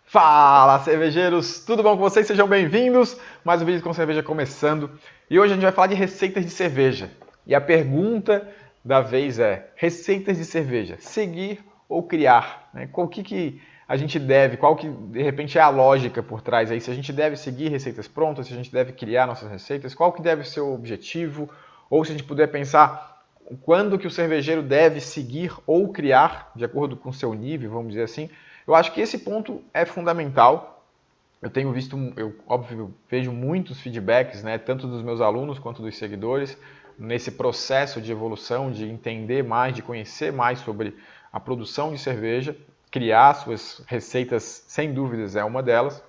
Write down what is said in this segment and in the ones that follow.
Fala, cervejeiros! Tudo bom com vocês? Sejam bem-vindos! Mais um vídeo com cerveja começando. E hoje a gente vai falar de receitas de cerveja. E a pergunta da vez é: receitas de cerveja, seguir ou criar? Qual que a gente deve, qual que de repente é a lógica por trás aí? Se a gente deve seguir receitas prontas, se a gente deve criar nossas receitas, qual que deve ser o objetivo? Ou se a gente puder pensar quando que o cervejeiro deve seguir ou criar, de acordo com o seu nível, vamos dizer assim. Eu acho que esse ponto é fundamental. Eu tenho visto, óbvio, vejo muitos feedbacks, né, tanto dos meus alunos quanto dos seguidores, nesse processo de evolução, de entender mais, de conhecer mais sobre a produção de cerveja, criar suas receitas, sem dúvidas, é uma delas.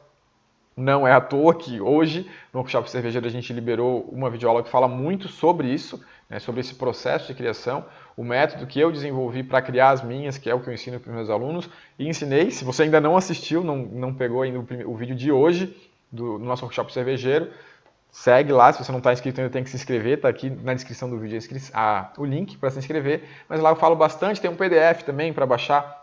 Não é à toa que hoje, no Workshop Cervejeiro, a gente liberou uma videoaula que fala muito sobre isso, né, sobre esse processo de criação, o método que eu desenvolvi para criar as minhas, que é o que eu ensino para os meus alunos, e ensinei. Se você ainda não assistiu, não pegou ainda o vídeo de hoje do nosso Workshop Cervejeiro, segue lá. Se você não está inscrito ainda, tem que se inscrever, está aqui na descrição do vídeo o link para se inscrever, mas lá eu falo bastante, tem um PDF também para baixar,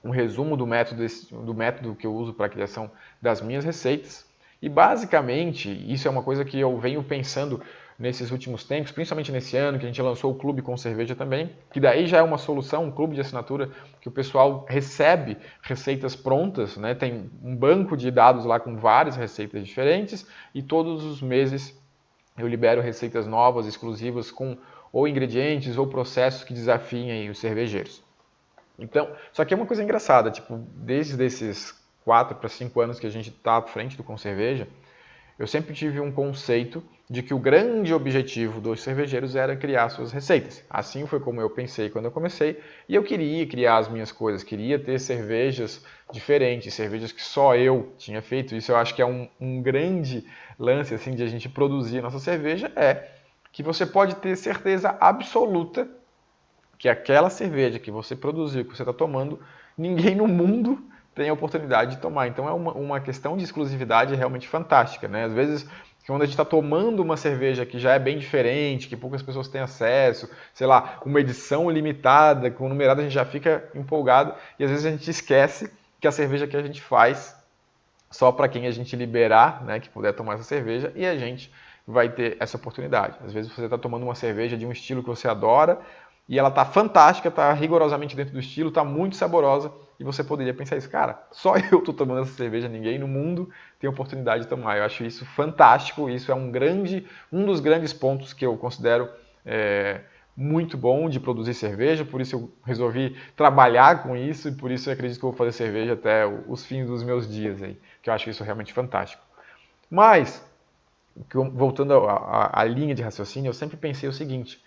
um resumo do método que eu uso para a criação das minhas receitas. E basicamente, isso é uma coisa que eu venho pensando nesses últimos tempos, principalmente nesse ano, que a gente lançou o Clube com Cerveja também, que daí já é uma solução, um clube de assinatura, que o pessoal recebe receitas prontas, né? Tem um banco de dados lá com várias receitas diferentes, e todos os meses eu libero receitas novas, exclusivas, com ou ingredientes ou processos que desafiem os cervejeiros. Então, só que é uma coisa engraçada, tipo, desde esses 4 para 5 anos que a gente está à frente do Com Cerveja, eu sempre tive um conceito de que o grande objetivo dos cervejeiros era criar suas receitas. Assim foi como eu pensei quando eu comecei, e eu queria criar as minhas coisas, queria ter cervejas diferentes, cervejas que só eu tinha feito. Isso eu acho que é um grande lance assim de a gente produzir a nossa cerveja, é que você pode ter certeza absoluta que aquela cerveja que você produziu, que você está tomando, ninguém no mundo tem a oportunidade de tomar. Então é uma questão de exclusividade realmente fantástica, né? Às vezes, quando a gente está tomando uma cerveja que já é bem diferente, que poucas pessoas têm acesso, sei lá, uma edição limitada, com numerada, a gente já fica empolgado e às vezes a gente esquece que a cerveja que a gente faz só para quem a gente liberar, né, que puder tomar essa cerveja, e a gente vai ter essa oportunidade. Às vezes você está tomando uma cerveja de um estilo que você adora, e ela está fantástica, está rigorosamente dentro do estilo, está muito saborosa, e você poderia pensar isso, cara, só eu estou tomando essa cerveja, ninguém no mundo tem oportunidade de tomar. Eu acho isso fantástico, isso é um dos grandes pontos que eu considero muito bom de produzir cerveja, por isso eu resolvi trabalhar com isso, e por isso eu acredito que eu vou fazer cerveja até os fins dos meus dias aí, que eu acho isso realmente fantástico. Mas, voltando à linha de raciocínio, eu sempre pensei o seguinte: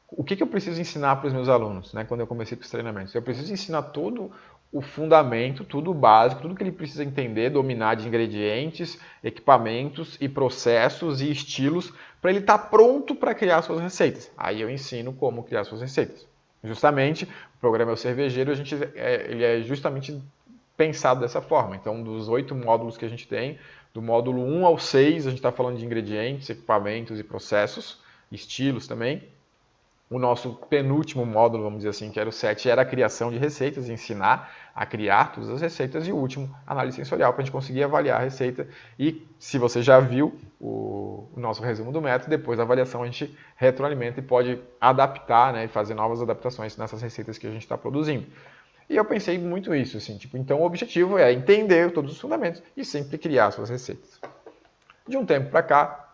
o que eu preciso ensinar para os meus alunos, né, quando eu comecei com os treinamentos? Eu preciso ensinar todo o fundamento, tudo o básico, tudo que ele precisa entender, dominar de ingredientes, equipamentos e processos e estilos para ele estar pronto para criar suas receitas. Aí eu ensino como criar suas receitas. Justamente, o programa É o Cervejeiro, ele é justamente pensado dessa forma. Então, dos 8 módulos que a gente tem, do módulo 1 ao 6, a gente está falando de ingredientes, equipamentos e processos, estilos também. O nosso penúltimo módulo, vamos dizer assim, que era o 7, era a criação de receitas, ensinar a criar todas as receitas, e o último, análise sensorial, para a gente conseguir avaliar a receita. E se você já viu o nosso resumo do método, depois da avaliação a gente retroalimenta e pode adaptar, né, e fazer novas adaptações nessas receitas que a gente está produzindo. E eu pensei muito isso, assim, tipo, então o objetivo é entender todos os fundamentos e sempre criar suas receitas. De um tempo para cá,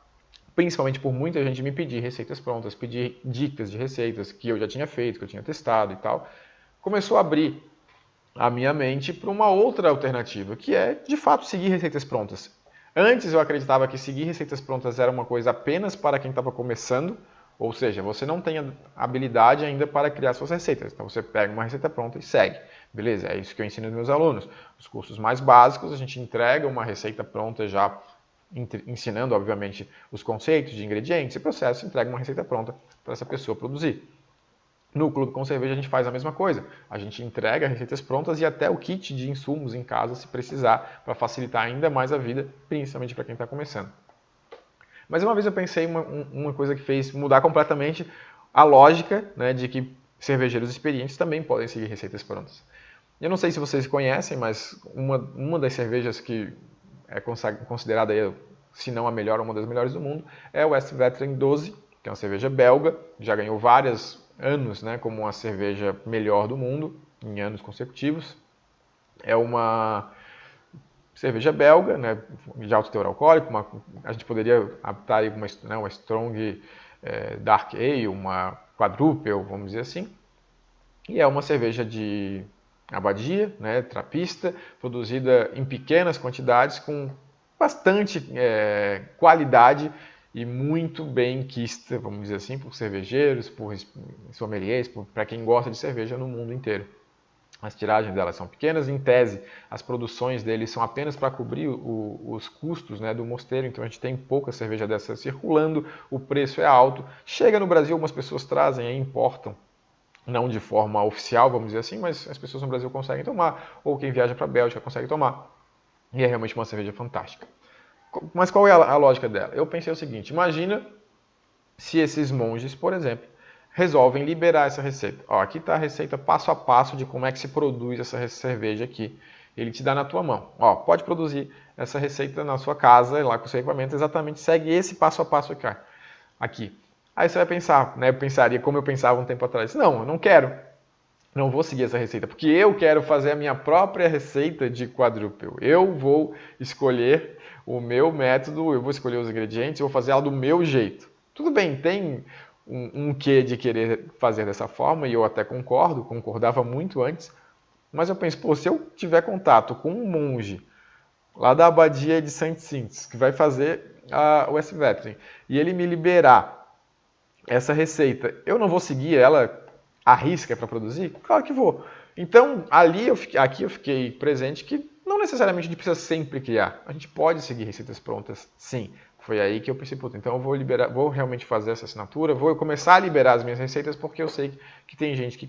principalmente por muita gente me pedir receitas prontas, pedir dicas de receitas que eu já tinha feito, que eu tinha testado e tal, começou a abrir a minha mente para uma outra alternativa, que é, de fato, seguir receitas prontas. Antes eu acreditava que seguir receitas prontas era uma coisa apenas para quem estava começando, ou seja, você não tem habilidade ainda para criar suas receitas. Então você pega uma receita pronta e segue. Beleza, é isso que eu ensino aos meus alunos. Os cursos mais básicos, a gente entrega uma receita pronta já ensinando, obviamente, os conceitos de ingredientes e processos, entrega uma receita pronta para essa pessoa produzir. No Clube com Cerveja a gente faz a mesma coisa. A gente entrega receitas prontas e até o kit de insumos em casa, se precisar, para facilitar ainda mais a vida, principalmente para quem está começando. Mas uma vez eu pensei uma coisa que fez mudar completamente a lógica, né, de que cervejeiros experientes também podem seguir receitas prontas. Eu não sei se vocês conhecem, mas uma das cervejas que é considerada, se não a melhor, uma das melhores do mundo, é o Westvleteren 12, que é uma cerveja belga, já ganhou vários anos, né, como a cerveja melhor do mundo, em anos consecutivos. É uma cerveja belga, né, de alto teor alcoólico, a gente poderia adaptar aí uma Strong Dark Ale, uma Quadruple, vamos dizer assim. E é uma cerveja de abadia, né, trapista, produzida em pequenas quantidades, com bastante qualidade e muito bem quista, vamos dizer assim, por cervejeiros, por sommeliers, para quem gosta de cerveja no mundo inteiro. As tiragens delas são pequenas, em tese, as produções deles são apenas para cobrir os custos, né, do mosteiro, então a gente tem pouca cerveja dessa circulando, o preço é alto. Chega no Brasil, algumas pessoas trazem e importam, não de forma oficial, vamos dizer assim, mas as pessoas no Brasil conseguem tomar, ou quem viaja para a Bélgica consegue tomar. E é realmente uma cerveja fantástica. Mas qual é a lógica dela? Eu pensei o seguinte, imagina se esses monges, por exemplo, resolvem liberar essa receita. Ó, aqui está a receita passo a passo de como é que se produz essa cerveja aqui. Ele te dá na tua mão. Ó, pode produzir essa receita na sua casa, lá com o seu equipamento, exatamente segue esse passo a passo aqui. Aí você vai pensar, né? Eu pensaria como eu pensava um tempo atrás. Não, eu não quero. Não vou seguir essa receita, porque eu quero fazer a minha própria receita de quadruple. Eu vou escolher o meu método, eu vou escolher os ingredientes, eu vou fazer ela do meu jeito. Tudo bem, tem um quê de querer fazer dessa forma, e eu até concordava muito antes, mas eu penso, pô, se eu tiver contato com um monge lá da abadia de Saint-Sintes, que vai fazer o Westvleteren, e ele me liberar essa receita, eu não vou seguir ela à risca para produzir? Claro que vou. Então, aqui eu fiquei presente que não necessariamente a gente precisa sempre criar. A gente pode seguir receitas prontas, sim. Foi aí que eu pensei, puta, então eu vou realmente fazer essa assinatura, vou começar a liberar as minhas receitas, porque eu sei que tem gente que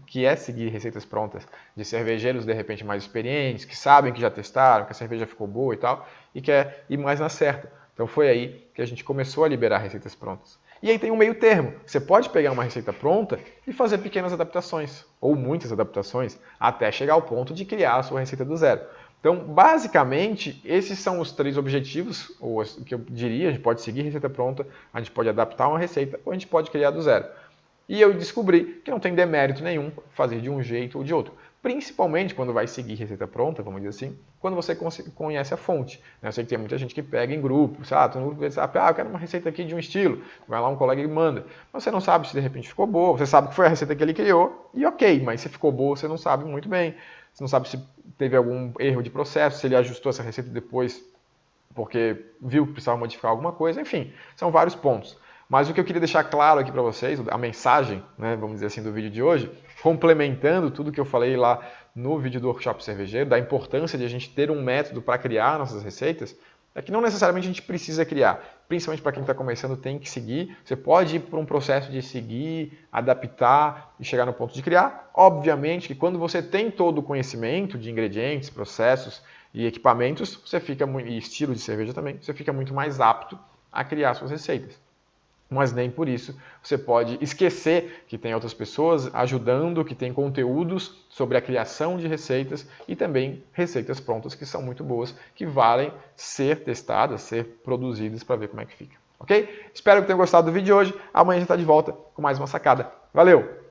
quer seguir receitas prontas, de cervejeiros de repente mais experientes, que sabem que já testaram, que a cerveja ficou boa e tal, e quer ir mais na certa. Então foi aí que a gente começou a liberar receitas prontas. E aí tem um meio termo. Você pode pegar uma receita pronta e fazer pequenas adaptações, ou muitas adaptações, até chegar ao ponto de criar a sua receita do zero. Então, basicamente, esses são os três objetivos, ou que eu diria, a gente pode seguir receita pronta, a gente pode adaptar uma receita, ou a gente pode criar do zero. E eu descobri que não tem demérito nenhum fazer de um jeito ou de outro. Principalmente quando vai seguir receita pronta, vamos dizer assim, quando você conhece a fonte. Eu sei que tem muita gente que pega em grupos, tem um grupo que diz, eu quero uma receita aqui de um estilo. Vai lá um colega e manda. Mas você não sabe se de repente ficou boa, você sabe que foi a receita que ele criou, e ok, mas se ficou boa você não sabe muito bem. Você não sabe se teve algum erro de processo, se ele ajustou essa receita depois porque viu que precisava modificar alguma coisa, enfim, são vários pontos. Mas o que eu queria deixar claro aqui para vocês, a mensagem, né, vamos dizer assim, do vídeo de hoje, complementando tudo que eu falei lá no vídeo do Workshop Cervejeiro, da importância de a gente ter um método para criar nossas receitas, é que não necessariamente a gente precisa criar. Principalmente para quem está começando, tem que seguir. Você pode ir por um processo de seguir, adaptar e chegar no ponto de criar. Obviamente que quando você tem todo o conhecimento de ingredientes, processos e equipamentos, e estilo de cerveja também, você fica muito mais apto a criar suas receitas. Mas nem por isso você pode esquecer que tem outras pessoas ajudando, que tem conteúdos sobre a criação de receitas e também receitas prontas que são muito boas, que valem ser testadas, ser produzidas para ver como é que fica. Ok? Espero que tenham gostado do vídeo de hoje. Amanhã a gente está de volta com mais uma sacada. Valeu!